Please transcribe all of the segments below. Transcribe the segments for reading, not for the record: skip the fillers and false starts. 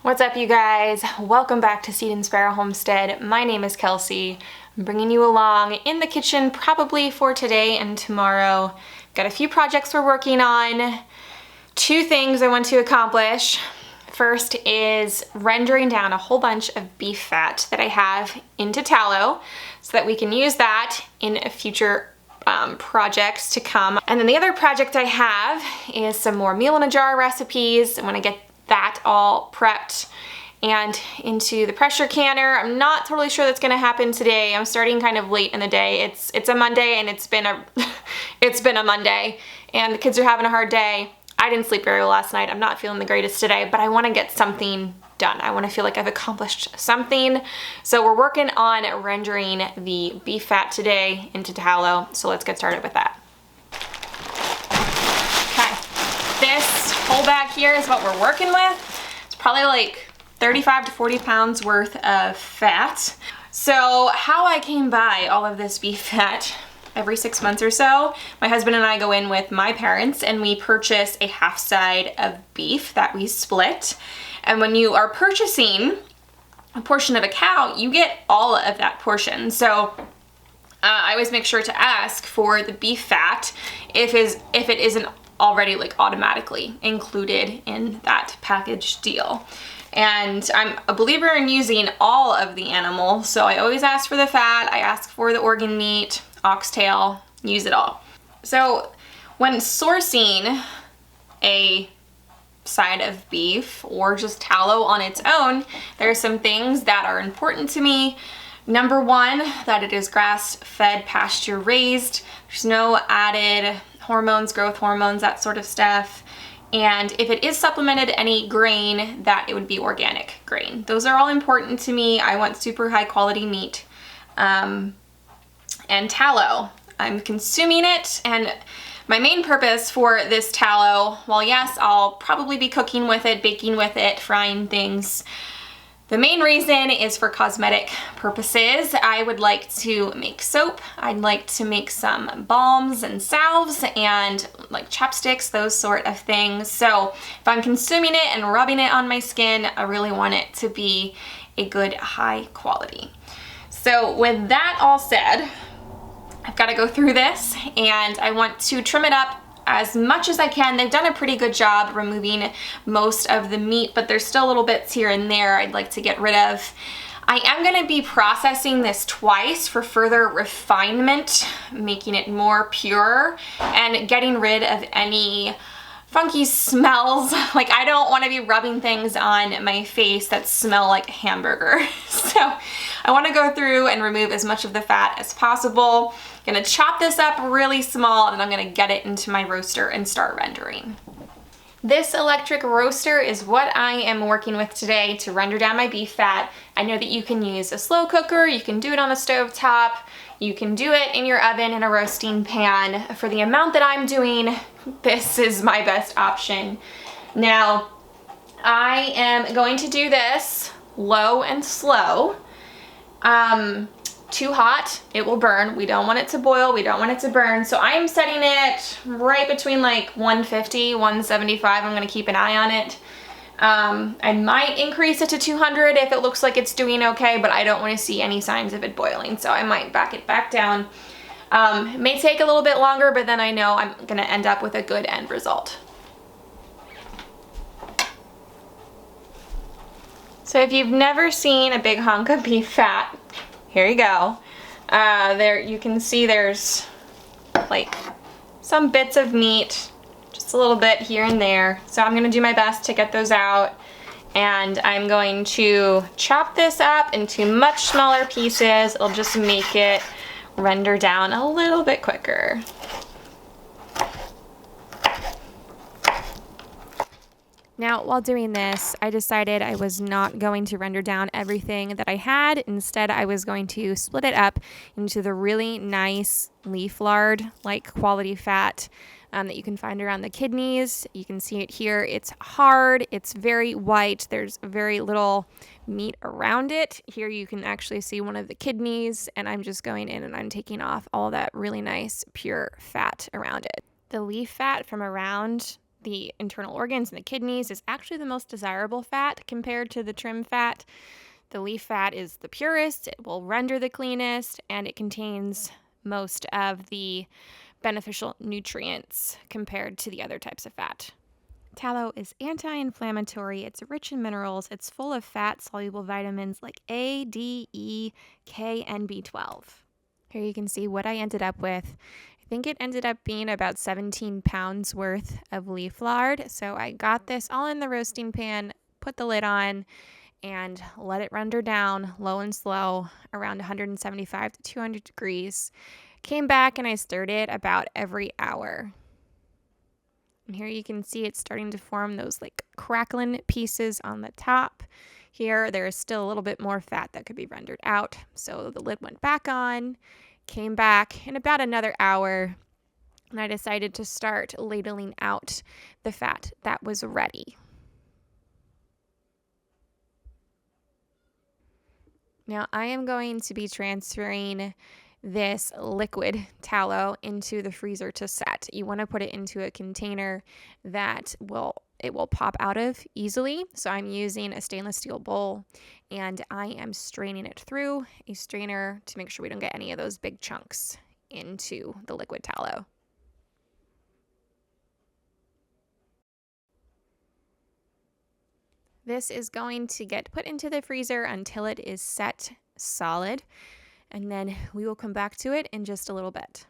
What's up, you guys? Welcome back to Seed and Sparrow Homestead. My name is Kelsey. I'm bringing you along in the kitchen probably for today and tomorrow. Got a few projects we're working on. Two things I want to accomplish. First is rendering down a whole bunch of beef fat that I have into tallow so that we can use that in future projects to come. And then the other project I have is some more meal in a jar recipes. I want to get that all prepped and into the pressure canner. I'm not totally sure that's gonna happen today. I'm starting kind of late in the day. It's a Monday and it's been a Monday and the kids are having a hard day. I didn't sleep very well last night. I'm not feeling the greatest today, but I want to get something done. I want to feel like I've accomplished something. So we're working on rendering the beef fat today into tallow. So let's get started with that. This whole bag here is what we're working with. It's probably like 35 to 40 pounds worth of fat. So how I came by all of this beef fat, every 6 months or so, my husband and I go in with my parents and we purchase a half side of beef that we split. And when you are purchasing a portion of a cow, you get all of that portion. So I always make sure to ask for the beef fat if it isn't already like automatically included in that package deal. And I'm a believer in using all of the animal, so I always ask for the fat, I ask for the organ meat, oxtail, use it all. So when sourcing a side of beef or just tallow on its own, there are some things that are important to me. Number one, that it is grass-fed, pasture-raised. There's no added hormones, growth hormones, that sort of stuff. And if it is supplemented any grain, that it would be organic grain. Those are all important to me. I want super high quality meat. And tallow, I'm consuming it, and my main purpose for this tallow, well, yes, I'll probably be cooking with it, baking with it, frying things. The main reason is for cosmetic purposes. I would like to make soap. I'd like to make some balms and salves and like chapsticks, those sort of things. So if I'm consuming it and rubbing it on my skin, I really want it to be a good high quality. So with that all said, I've got to go through this and I want to trim it up as much as I can. They've done a pretty good job removing most of the meat, but there's still little bits here and there I'd like to get rid of. I am going to be processing this twice for further refinement, making it more pure and getting rid of any funky smells. Like, I don't want to be rubbing things on my face that smell like a hamburger. So I want to go through and remove as much of the fat as possible. I'm gonna chop this up really small and I'm gonna get it into my roaster and start rendering. This electric roaster is what I am working with today to render down my beef fat. I know that you can use a slow cooker, you can do it on the stove top, you can do it in your oven in a roasting pan. For the amount that I'm doing, this is my best option. Now, I am going to do this low and slow. Too hot, it will burn. We don't want it to boil, we don't want it to burn. So I am setting it right between like 150, 175. I'm gonna keep an eye on it. I might increase it to 200 if it looks like it's doing okay, but I don't want to see any signs of it boiling, so I might back it back down. It may take a little bit longer, but then I know I'm gonna end up with a good end result. So if you've never seen a big hunk of beef fat, here you go. There you can see there's like some bits of meat, just a little bit here and there. So I'm gonna do my best to get those out, and I'm going to chop this up into much smaller pieces. It'll just make it render down a little bit quicker. Now, while doing this, I decided I was not going to render down everything that I had. Instead, I was going to split it up into the really nice leaf lard, like quality fat that you can find around the kidneys. You can see it here. It's hard. It's very white. There's very little meat around it. Here you can actually see one of the kidneys, and I'm just going in and I'm taking off all that really nice pure fat around it. The leaf fat from around the internal organs and the kidneys, is actually the most desirable fat compared to the trim fat. The leaf fat is the purest, it will render the cleanest, and it contains most of the beneficial nutrients compared to the other types of fat. Tallow is anti-inflammatory, it's rich in minerals, it's full of fat-soluble vitamins like A, D, E, K, and B12. Here you can see what I ended up with. I think it ended up being about 17 pounds worth of leaf lard. So I got this all in the roasting pan, put the lid on, and let it render down low and slow around 175 to 200 degrees. Came back and I stirred it about every hour. And here you can see it's starting to form those like crackling pieces on the top. Here there is still a little bit more fat that could be rendered out. So the lid went back on, came back in about another hour, and I decided to start ladling out the fat that was ready. Now I am going to be transferring this liquid tallow into the freezer to set. You want to put it into a container that will pop out of easily. So I'm using a stainless steel bowl and I am straining it through a strainer to make sure we don't get any of those big chunks into the liquid tallow. This is going to get put into the freezer until it is set solid, and then we will come back to it in just a little bit.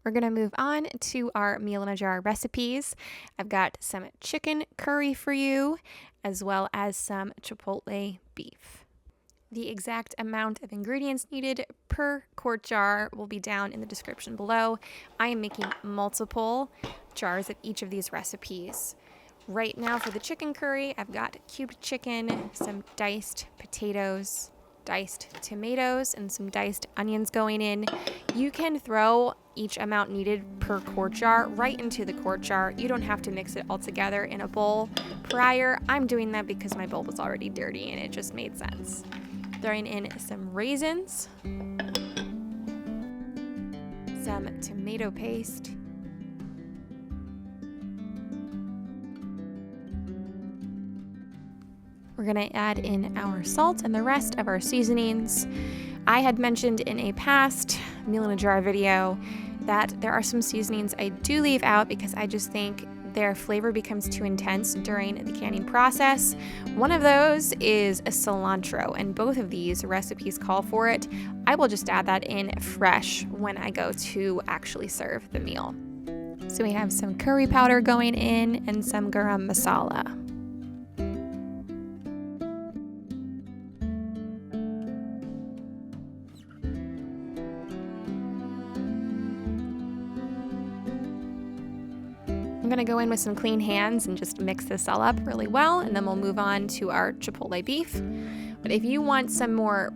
We're going to move on to our meal in a jar recipes. I've got some chicken curry for you, as well as some Chipotle beef. The exact amount of ingredients needed per quart jar will be down in the description below. I am making multiple jars of each of these recipes. Right now for the chicken curry, I've got cubed chicken, some diced potatoes, diced tomatoes, and some diced onions going in. You can throw each amount needed per quart jar right into the quart jar. You don't have to mix it all together in a bowl prior. I'm doing that because my bowl was already dirty and it just made sense. Throwing in some raisins, some tomato paste, we're going to add in our salt and the rest of our seasonings. I had mentioned in a past meal in a jar video that there are some seasonings I do leave out because I just think their flavor becomes too intense during the canning process. One of those is a cilantro, and both of these recipes call for it. I will just add that in fresh when I go to actually serve the meal. So we have some curry powder going in and some garam masala. I'm going to go in with some clean hands and just mix this all up really well, and then we'll move on to our Chipotle beef. But if you want some more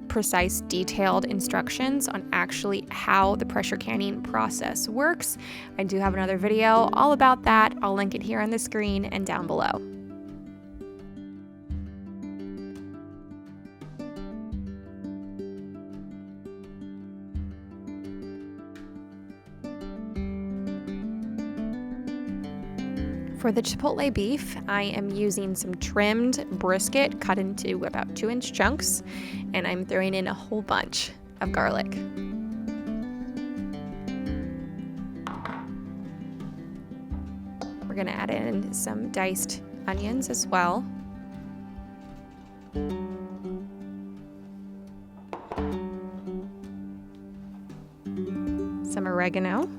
precise, detailed instructions on actually how the pressure canning process works, I do have another video all about that. I'll link it here on the screen and down below. For the Chipotle beef, I am using some trimmed brisket cut into about 2-inch chunks, and I'm throwing in a whole bunch of garlic. We're going to add in some diced onions as well. Some oregano.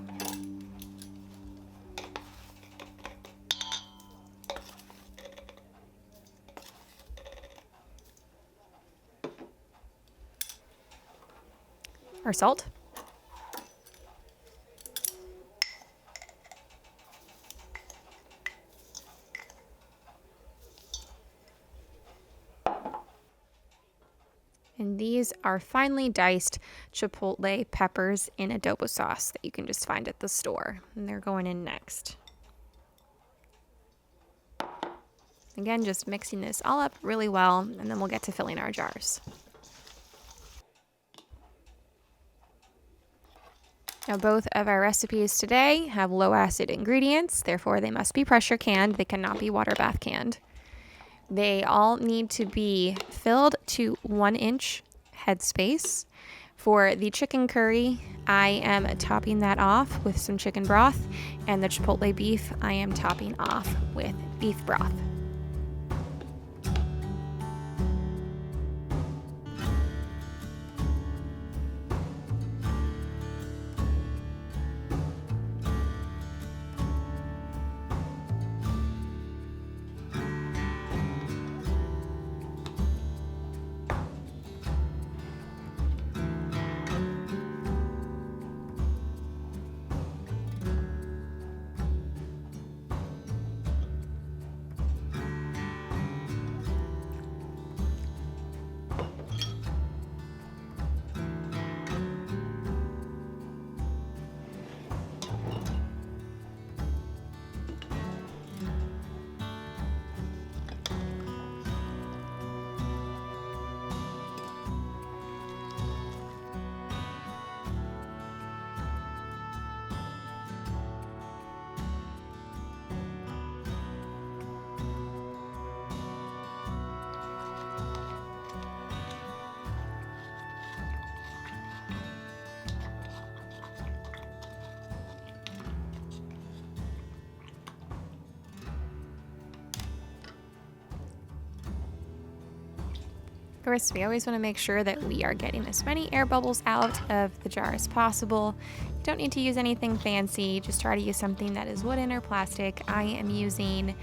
Our salt. And these are finely diced chipotle peppers in adobo sauce that you can just find at the store. And they're going in next. Again, just mixing this all up really well, and then we'll get to filling our jars. Now, both of our recipes today have low acid ingredients, therefore they must be pressure canned. They cannot be water bath canned. They all need to be filled to 1-inch headspace. For the chicken curry, I am topping that off with some chicken broth, and the Chipotle beef, I am topping off with beef broth. Of course, we always want to make sure that we are getting as many air bubbles out of the jar as possible. You don't need to use anything fancy, just try to use something that is wooden or plastic. I am using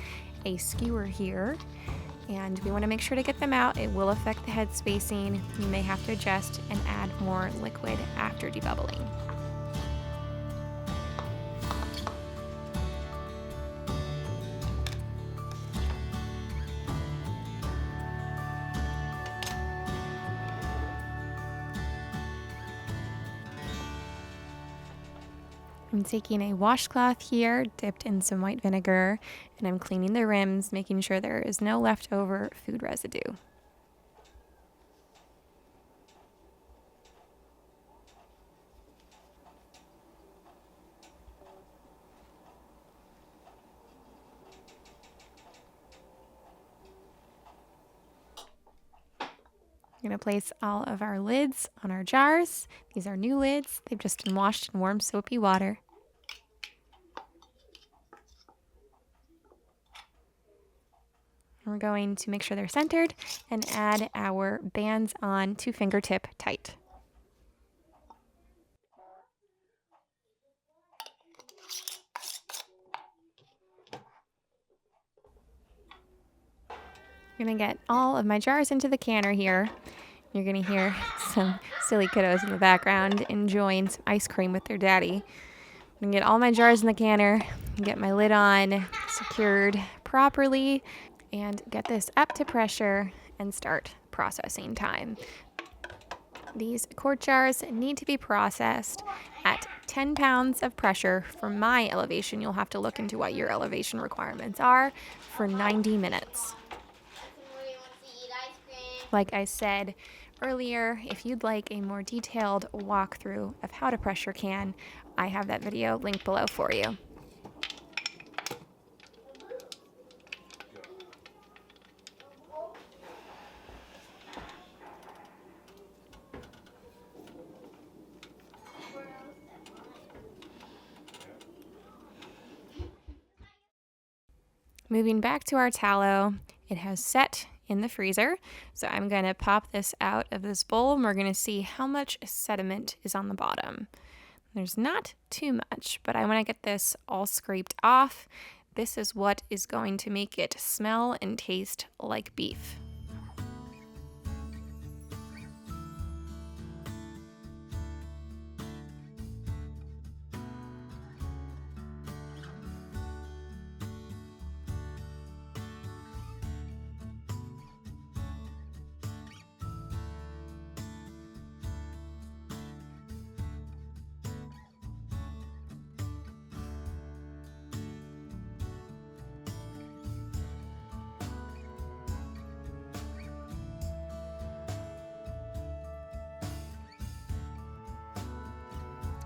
a skewer here, and we want to make sure to get them out. It will affect the head spacing. You may have to adjust and add more liquid after debubbling. I'm taking a washcloth here, dipped in some white vinegar, and I'm cleaning the rims, making sure there is no leftover food residue. We're going to place all of our lids on our jars. These are new lids. They've just been washed in warm soapy water. We're going to make sure they're centered and add our bands on to fingertip tight. I'm going to get all of my jars into the canner here. You're going to hear some silly kiddos in the background enjoying some ice cream with their daddy. I'm going to get all my jars in the canner, get my lid on, secured properly, and get this up to pressure and start processing time. These quart jars need to be processed at 10 pounds of pressure. For my elevation, you'll have to look into what your elevation requirements are, for 90 minutes. Like I said earlier, if you'd like a more detailed walkthrough of how to pressure can, I have that video linked below for you. Moving back to our tallow, it has set in the freezer. So I'm going to pop this out of this bowl and we're going to see how much sediment is on the bottom. There's not too much, but I want to get this all scraped off. This is what is going to make it smell and taste like beef.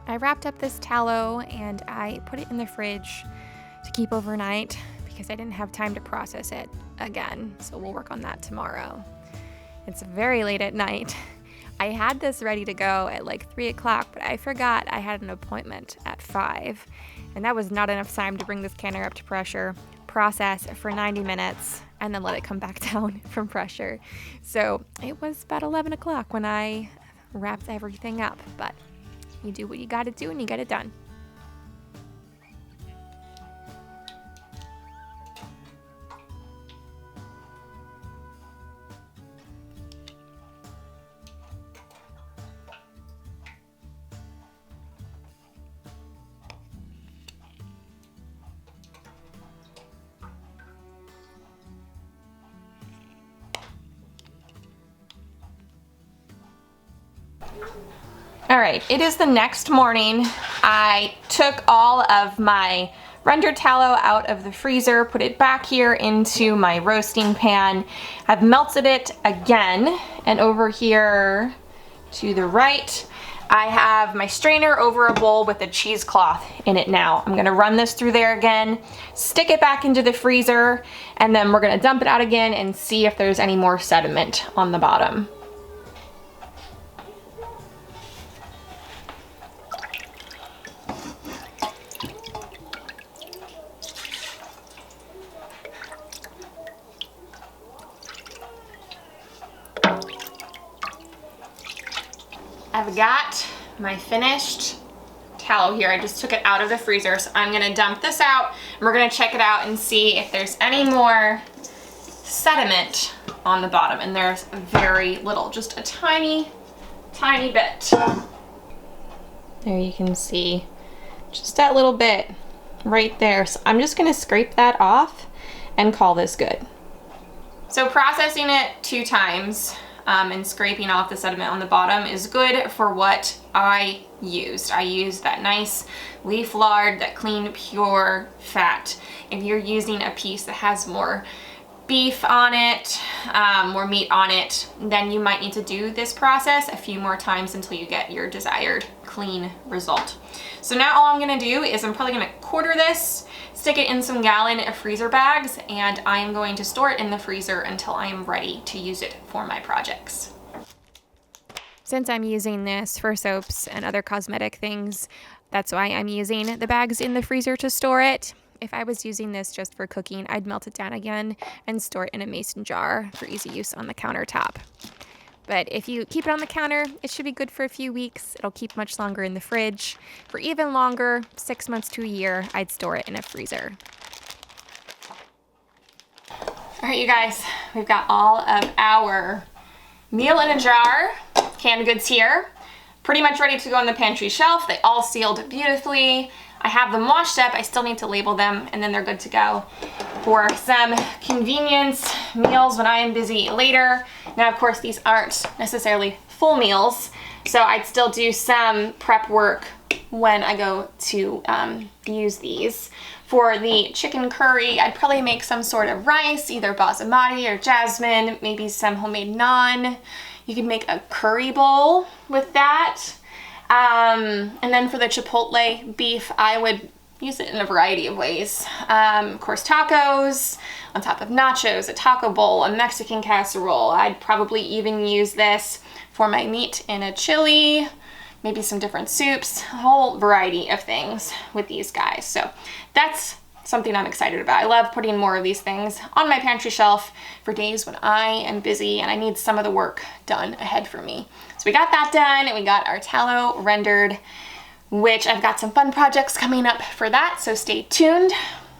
I wrapped up this tallow and I put it in the fridge to keep overnight because I didn't have time to process it again. So we'll work on that tomorrow. It's very late at night. I had this ready to go at like 3 o'clock, but I forgot I had an appointment at 5. And that was not enough time to bring this canner up to pressure, process for 90 minutes, and then let it come back down from pressure. So it was about 11 o'clock when I wrapped everything up, but you do what you gotta do and you get it done. All right, it is the next morning. I took all of my rendered tallow out of the freezer, put it back here into my roasting pan. I've melted it again, and over here to the right, I have my strainer over a bowl with a cheesecloth in it now. I'm gonna run this through there again, stick it back into the freezer, and then we're gonna dump it out again and see if there's any more sediment on the bottom. I've got my finished tallow here. I just took it out of the freezer, so I'm gonna dump this out and we're gonna check it out and see if there's any more sediment on the bottom. And there's very little, just a tiny, tiny bit. There you can see just that little bit right there. So I'm just gonna scrape that off and call this good. So processing it 2 times and scraping off the sediment on the bottom is good for what I used. I used that nice leaf lard, that clean, pure fat. If you're using a piece that has more beef on it, more meat on it, then you might need to do this process a few more times until you get your desired clean result. So now all I'm gonna do is I'm probably gonna quarter this, stick it in some gallon freezer bags, and I am going to store it in the freezer until I am ready to use it for my projects. Since I'm using this for soaps and other cosmetic things, that's why I'm using the bags in the freezer to store it. If I was using this just for cooking, I'd melt it down again and store it in a mason jar for easy use on the countertop. But if you keep it on the counter, it should be good for a few weeks. It'll keep much longer in the fridge. For even longer, 6 months to a year, I'd store it in a freezer. All right, you guys, we've got all of our meal in a jar, canned goods here, pretty much ready to go on the pantry shelf. They all sealed beautifully. I have them washed up. I still need to label them, and then they're good to go for some convenience meals when I am busy later. Now, of course, these aren't necessarily full meals, so I'd still do some prep work when I go to use these. For the chicken curry, I'd probably make some sort of rice, either basmati or jasmine, maybe some homemade naan. You could make a curry bowl with that. And then for the chipotle beef, I would use it in a variety of ways. Of course, tacos, on top of nachos, a taco bowl, a Mexican casserole. I'd probably even use this for my meat in a chili, maybe some different soups, a whole variety of things with these guys. So that's something I'm excited about. I love putting more of these things on my pantry shelf for days when I am busy and I need some of the work done ahead for me. So we got that done, and we got our tallow rendered, which I've got some fun projects coming up for that, so stay tuned.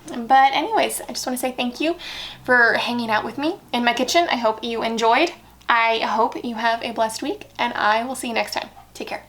But anyways, I just want to say thank you for hanging out with me in my kitchen. I hope you enjoyed. I hope you have a blessed week, and I will see you next time. Take care.